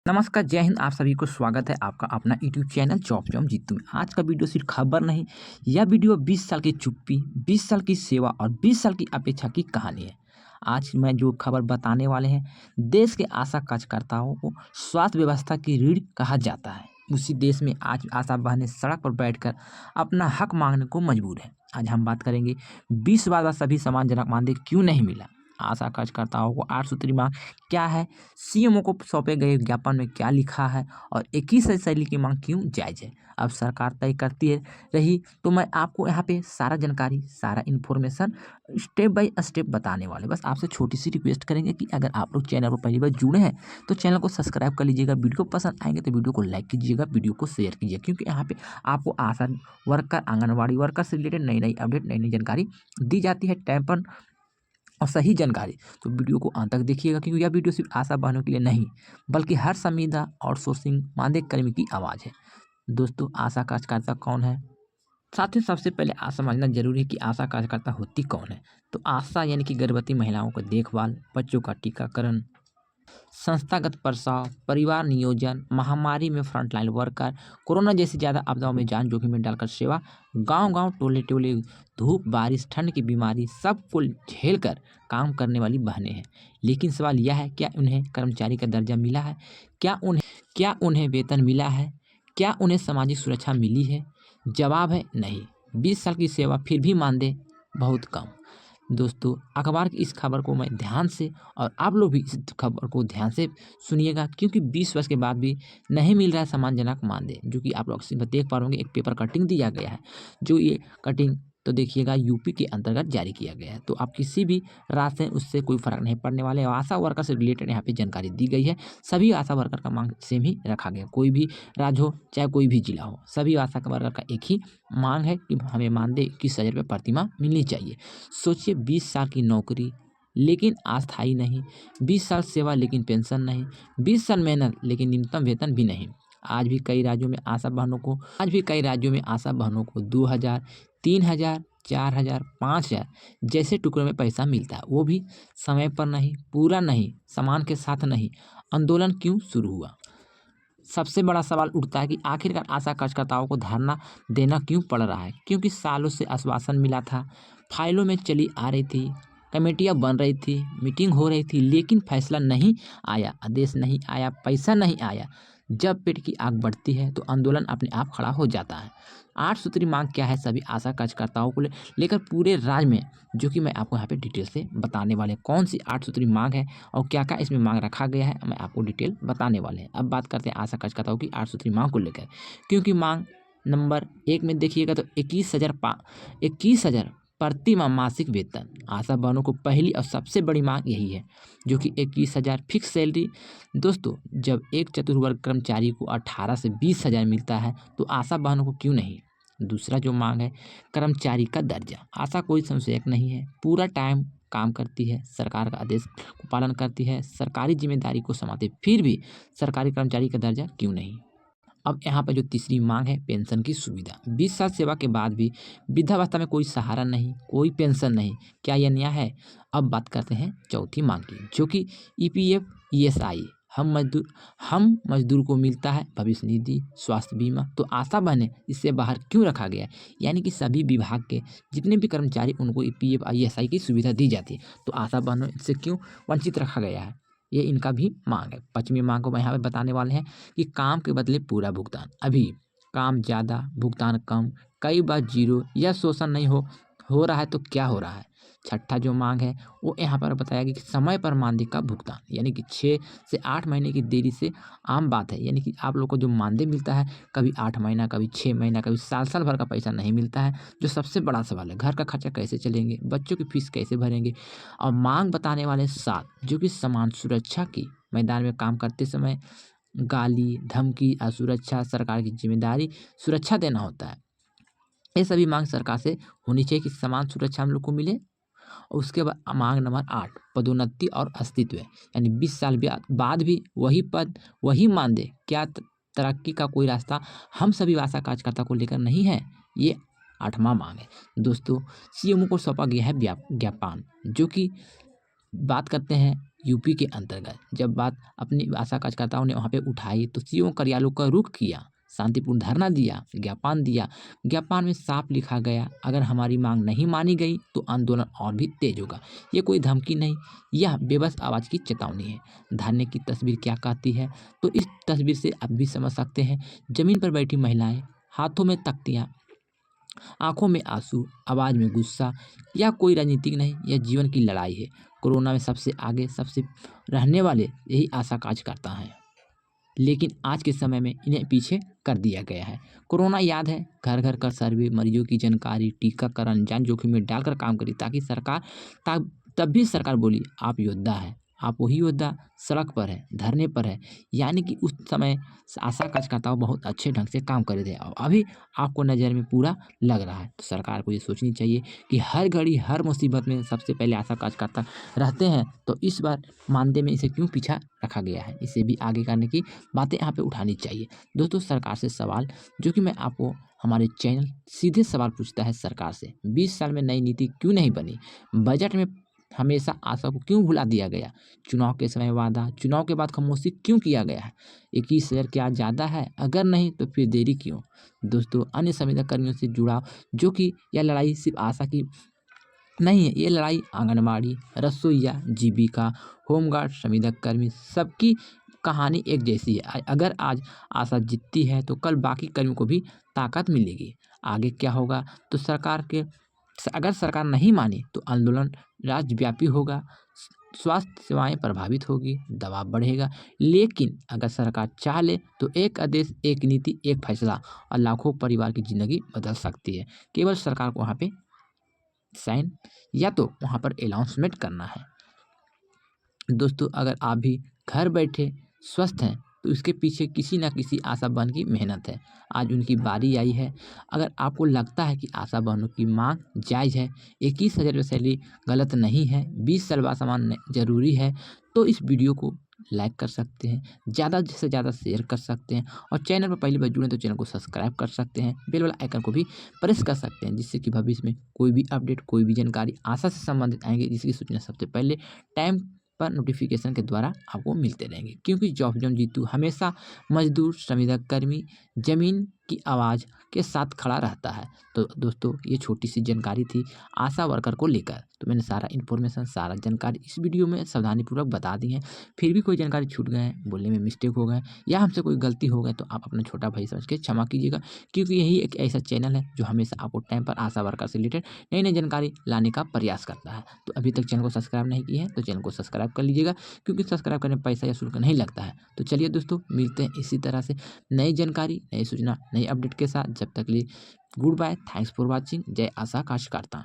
नमस्कार, जय हिंद। आप सभी को स्वागत है आपका अपना YouTube channel job job Jitu में। आज का वीडियो सिर्फ खबर नहीं, यह वीडियो 20 साल की चुप्पी, 20 साल की सेवा और 20 साल की अपेक्षा की कहानी है। आज मैं जो खबर बताने वाले हैं, देश के आशा कार्यकर्ताओं को स्वास्थ्य व्यवस्था की रीढ़ कहा जाता है। उसी देश में आज आशा बहनें सड़क पर बैठकर अपना हक मांगने को मजबूर है। आज हम बात करेंगे 20 बार बाद सभी सम्मानजनक मानदेय क्यों नहीं मिला, आशा कार्यकर्ताओं को 8 सूत्री मांग क्या है, सीएमओ को सौंपे गए ज्ञापन में क्या लिखा है और 21 शैली की मांग क्यों जायज़ है। अब सरकार तय करती है रही तो मैं आपको यहाँ पे सारा जानकारी, सारा इन्फॉर्मेशन स्टेप बाय स्टेप बताने वाले। बस आपसे छोटी सी रिक्वेस्ट करेंगे कि अगर आप लोग चैनल पर पहली बार जुड़े हैं तो चैनल को सब्सक्राइब कर लीजिएगा। वीडियो पसंद आएंगे तो वीडियो को लाइक कीजिएगा, वीडियो को शेयर कीजिएगा, क्योंकि यहाँ पे आपको आशा वर्कर, आंगनबाड़ी वर्कर से रिलेटेड नई नई अपडेट, नई नई जानकारी दी जाती है टाइम पर और सही जानकारी। तो वीडियो को अंत तक देखिएगा, क्योंकि यह वीडियो सिर्फ आशा बहनों के लिए नहीं बल्कि हर संविदा आउटसोर्सिंग मानदेय कर्मी की आवाज़ है। दोस्तों, आशा कार्यकर्ता कौन है? साथ ही सबसे पहले समझना जरूरी है कि आशा कार्यकर्ता होती कौन है। तो आशा यानी कि गर्भवती महिलाओं का देखभाल, बच्चों का टीकाकरण, संस्थागत प्रसव, परिवार नियोजन, महामारी में फ्रंटलाइन वर्कर, कोरोना जैसी ज़्यादा आपदाओं में जान जोखिम में डालकर सेवा, गांव-गांव, टोले-टोले, धूप, बारिश, ठंड की बीमारी सबको झेलकर काम करने वाली बहनें हैं। लेकिन सवाल यह है, क्या उन्हें कर्मचारी का दर्जा मिला है? क्या उन्हें वेतन मिला है? क्या उन्हें सामाजिक सुरक्षा मिली है? जवाब है नहीं। 20 साल की सेवा फिर भी मानदेय बहुत कम। दोस्तों, अखबार की इस खबर को मैं ध्यान से और आप लोग भी इस खबर को ध्यान से सुनिएगा, क्योंकि 20 वर्ष के बाद भी नहीं मिल रहा है सम्मानजनक मानदेय, जो कि आप लोग देख पा रहे होंगे। एक पेपर कटिंग दिया गया है, जो ये कटिंग तो देखिएगा यूपी के अंतर्गत जारी किया गया है। तो आप किसी भी रास्ते उससे कोई फर्क नहीं पड़ने वाले। आशा वर्कर से रिलेटेड यहाँ पे जानकारी दी गई है। सभी आशा वर्कर का मांग सेम ही रखा गया, कोई भी राज्य हो चाहे कोई भी जिला हो, सभी आशा वर्कर का एक ही मांग है कि हमें मानदेय 21,000 रुपये प्रतिमाह मिलनी चाहिए। सोचिए, 20 साल की नौकरी लेकिन अस्थायी नहीं, 20 साल सेवा लेकिन पेंशन नहीं, 20 साल मेहनत लेकिन न्यूनतम वेतन भी नहीं। आज भी कई राज्यों में आशा बहनों को 2,000, 3,000, 4,000, 5,000 जैसे टुकड़ों में पैसा मिलता है, वो भी समय पर नहीं, पूरा नहीं, सम्मान के साथ नहीं। आंदोलन क्यों शुरू हुआ? सबसे बड़ा सवाल उठता है कि आखिरकार आशा कार्यकर्ताओं को धरना देना क्यों पड़ रहा है? क्योंकि सालों से आश्वासन मिला था, फाइलों में चली आ रही थी, कमेटियाँ बन रही थी, मीटिंग हो रही थी, लेकिन फैसला नहीं आया, आदेश नहीं आया, पैसा नहीं आया। जब पेट की आग बढ़ती है तो आंदोलन अपने आप खड़ा हो जाता है। 8 सूत्री मांग क्या है सभी आशा कार्यकर्ताओं को लेकर पूरे राज्य में, जो कि मैं आपको यहाँ पे डिटेल से बताने वाले हैं। कौन सी 8 सूत्री मांग है और क्या क्या इसमें मांग रखा गया है, मैं आपको डिटेल बताने वाले हैं। अब बात करते हैं आशा कार्यकर्ताओं की 8 सूत्री मांग को लेकर, क्योंकि मांग नंबर 1 में देखिएगा तो 21,000 प्रति माह मासिक वेतन। आशा बहनों को पहली और सबसे बड़ी मांग यही है, जो कि 21,000 फिक्स सैलरी। दोस्तों, जब एक चतुर्वर्ग कर्मचारी को 18 से 20,000 मिलता है तो आशा बहनों को क्यों नहीं? दूसरा जो मांग है, कर्मचारी का दर्जा। आशा कोई संशयक नहीं है, पूरा टाइम काम करती है, सरकार का आदेश को पालन करती है, सरकारी जिम्मेदारी को संभालती, फिर भी सरकारी कर्मचारी का दर्जा क्यों नहीं? अब यहाँ पर जो तीसरी मांग है, पेंशन की सुविधा। 20 साल सेवा के बाद भी वृद्धावस्था में कोई सहारा नहीं, कोई पेंशन नहीं, क्या यह न्याय है? अब बात करते हैं चौथी मांग की, जो कि ईपीएफ, ईएसआई हम मजदूर को मिलता है, भविष्य निधि, स्वास्थ्य बीमा। तो आशा बहनें इससे बाहर क्यों रखा गया है? यानी कि सभी विभाग के जितने भी कर्मचारी, उनको ईपीएफ, ईएसआई की सुविधा दी जाती है, तो आशा बहनों इससे क्यों वंचित रखा गया है? ये इनका भी मांग है। पाँचवीं मांग को मैं यहाँ पे बताने वाले हैं कि काम के बदले पूरा भुगतान। अभी काम ज़्यादा, भुगतान कम, कई बार जीरो या शोषण नहीं हो रहा है तो क्या हो रहा है? छठा जो मांग है वो यहाँ पर बताया गया कि समय पर मानदेय का भुगतान, यानी कि 6 से 8 महीने की देरी से आम बात है। यानी कि आप लोग को जो मानदेय मिलता है, कभी 8 महीना, कभी 6 महीना, कभी साल भर का पैसा नहीं मिलता है, जो सबसे बड़ा सवाल है। घर का खर्चा कैसे चलेंगे, बच्चों की फीस कैसे भरेंगे? और मांग बताने वाले 7, जो कि समान सुरक्षा की मैदान में काम करते समय गाली, धमकी, असुरक्षा, सरकार की जिम्मेदारी सुरक्षा देना होता है। ये सभी मांग सरकार से होनी चाहिए कि समान सुरक्षा हम लोग को मिले। और उसके बाद मांग नंबर 8, पदोन्नति और अस्तित्व है, यानी 20 साल बाद भी वही पद, वही मानदेय। क्या तरक्की का कोई रास्ता हम सभी आशा कार्यकर्ता को लेकर नहीं है? ये 8वां मांग है। दोस्तों, सीएमओ को सौंपा गया है ज्ञापन, जो कि बात करते हैं यूपी के अंतर्गत जब बात अपनी आशा कार्यकर्ताओं ने वहाँ पे उठाई तो सीओ कार्यालयों का रुख किया, शांतिपूर्ण धरना दिया, ज्ञापन दिया। ज्ञापन में साफ लिखा गया, अगर हमारी मांग नहीं मानी गई तो आंदोलन और भी तेज होगा। ये कोई धमकी नहीं, यह बेबस आवाज़ की चेतावनी है। धरने की तस्वीर क्या कहती है, तो इस तस्वीर से आप भी समझ सकते हैं। जमीन पर बैठी महिलाएं, हाथों में तख्तियाँ, आंखों में आंसू, आवाज़ में गुस्सा। यह कोई राजनीतिक नहीं, यह जीवन की लड़ाई है। कोरोना में सबसे आगे, सबसे रहने वाले यही आशा कार्यकर्ता हैं, लेकिन आज के समय में इन्हें पीछे कर दिया गया है। कोरोना याद है, घर घर का सर्वे, मरीजों की जानकारी, टीकाकरण, जान जोखिम में डालकर काम करी ताकि सरकार तब भी सरकार बोली आप योद्धा है। आप वही योद्धा सड़क पर है, धरने पर है। यानी कि उस समय आशा कार्यकर्ताओं बहुत अच्छे ढंग से काम कर रहे थे और अभी आपको नज़र में पूरा लग रहा है। तो सरकार को ये सोचनी चाहिए कि हर घड़ी, हर मुसीबत में सबसे पहले आशा कार्यकर्ता रहते हैं, तो इस बार मानदेय में इसे क्यों पीछा रखा गया है, इसे भी आगे करने की बातें यहाँ पे उठानी चाहिए। दोस्तों, सरकार से सवाल जो कि मैं आपको, हमारे चैनल सीधे सवाल पूछता है सरकार से, 20 साल में नई नीति क्यों नहीं बनी? बजट में हमेशा आशा को क्यों भुला दिया गया? चुनाव के समय वादा, चुनाव के बाद खामोशी क्यों किया गया है? 21,000 क्या ज़्यादा है? अगर नहीं तो फिर देरी क्यों? दोस्तों, अन्य संविदा कर्मियों से जुड़ाव, जो कि यह लड़ाई सिर्फ आशा की नहीं है, ये लड़ाई आंगनबाड़ी, रसोइया, जीविका, होमगार्ड, संविदा कर्मी, सबकी कहानी एक जैसी है। अगर आज आशा जीतती है तो कल बाकी कर्मियों को भी ताकत मिलेगी। आगे क्या होगा, तो अगर सरकार नहीं मानी तो आंदोलन राज्यव्यापी होगा, स्वास्थ्य सेवाएं प्रभावित होगी, दबाव बढ़ेगा। लेकिन अगर सरकार चाह ले तो एक आदेश, एक नीति, एक फैसला और लाखों परिवार की जिंदगी बदल सकती है। केवल सरकार को वहाँ पे साइन या तो वहाँ पर अनाउंसमेंट करना है। दोस्तों, अगर आप भी घर बैठे स्वस्थ हैं तो इसके पीछे किसी न किसी आशा बहन की मेहनत है। आज उनकी बारी आई है। अगर आपको लगता है कि आशा बहनों की मांग जायज़ है, 21,000 रुपये सैलरी गलत नहीं है, 20 साल बाद समान ज़रूरी है, तो इस वीडियो को लाइक कर सकते हैं, ज़्यादा से ज़्यादा शेयर कर सकते हैं और चैनल पर पहली बार जुड़े तो चैनल को सब्सक्राइब कर सकते हैं, बेल वाला आइकन को भी प्रेस कर सकते हैं, जिससे कि भविष्य में कोई भी अपडेट, कोई भी जानकारी आशा से संबंधित आएंगे, जिसकी सूचना सबसे पहले टाइम पर नोटिफिकेशन के द्वारा आपको मिलते रहेंगे। क्योंकि जॉब जॉन जीतू हमेशा मजदूर, संविदा कर्मी, जमीन की आवाज़ के साथ खड़ा रहता है। तो दोस्तों, ये छोटी सी जानकारी थी आशा वर्कर को लेकर। तो मैंने सारा इन्फॉर्मेशन, सारा जानकारी इस वीडियो में सावधानीपूर्वक बता दी है। फिर भी कोई जानकारी छूट गए हैं, बोलने में मिस्टेक हो गए या हमसे कोई गलती हो गई तो आप अपना छोटा भाई समझ के क्षमा कीजिएगा। क्योंकि यही एक ऐसा चैनल है जो हमेशा आपको टाइम पर आशा वर्कर से रिलेटेड नई नई जानकारी लाने का प्रयास करता है। तो अभी तक चैनल को सब्सक्राइब नहीं किए हैं तो चैनल को सब्सक्राइब कर लीजिएगा, क्योंकि सब्सक्राइब करने में पैसा या शुल्क नहीं लगता है। तो चलिए दोस्तों, मिलते हैं इसी तरह से नई जानकारी, नई सूचना, नई अपडेट के साथ। जब तक लिए goodbye, thanks for watching. जय आशा कार्यकर्ता।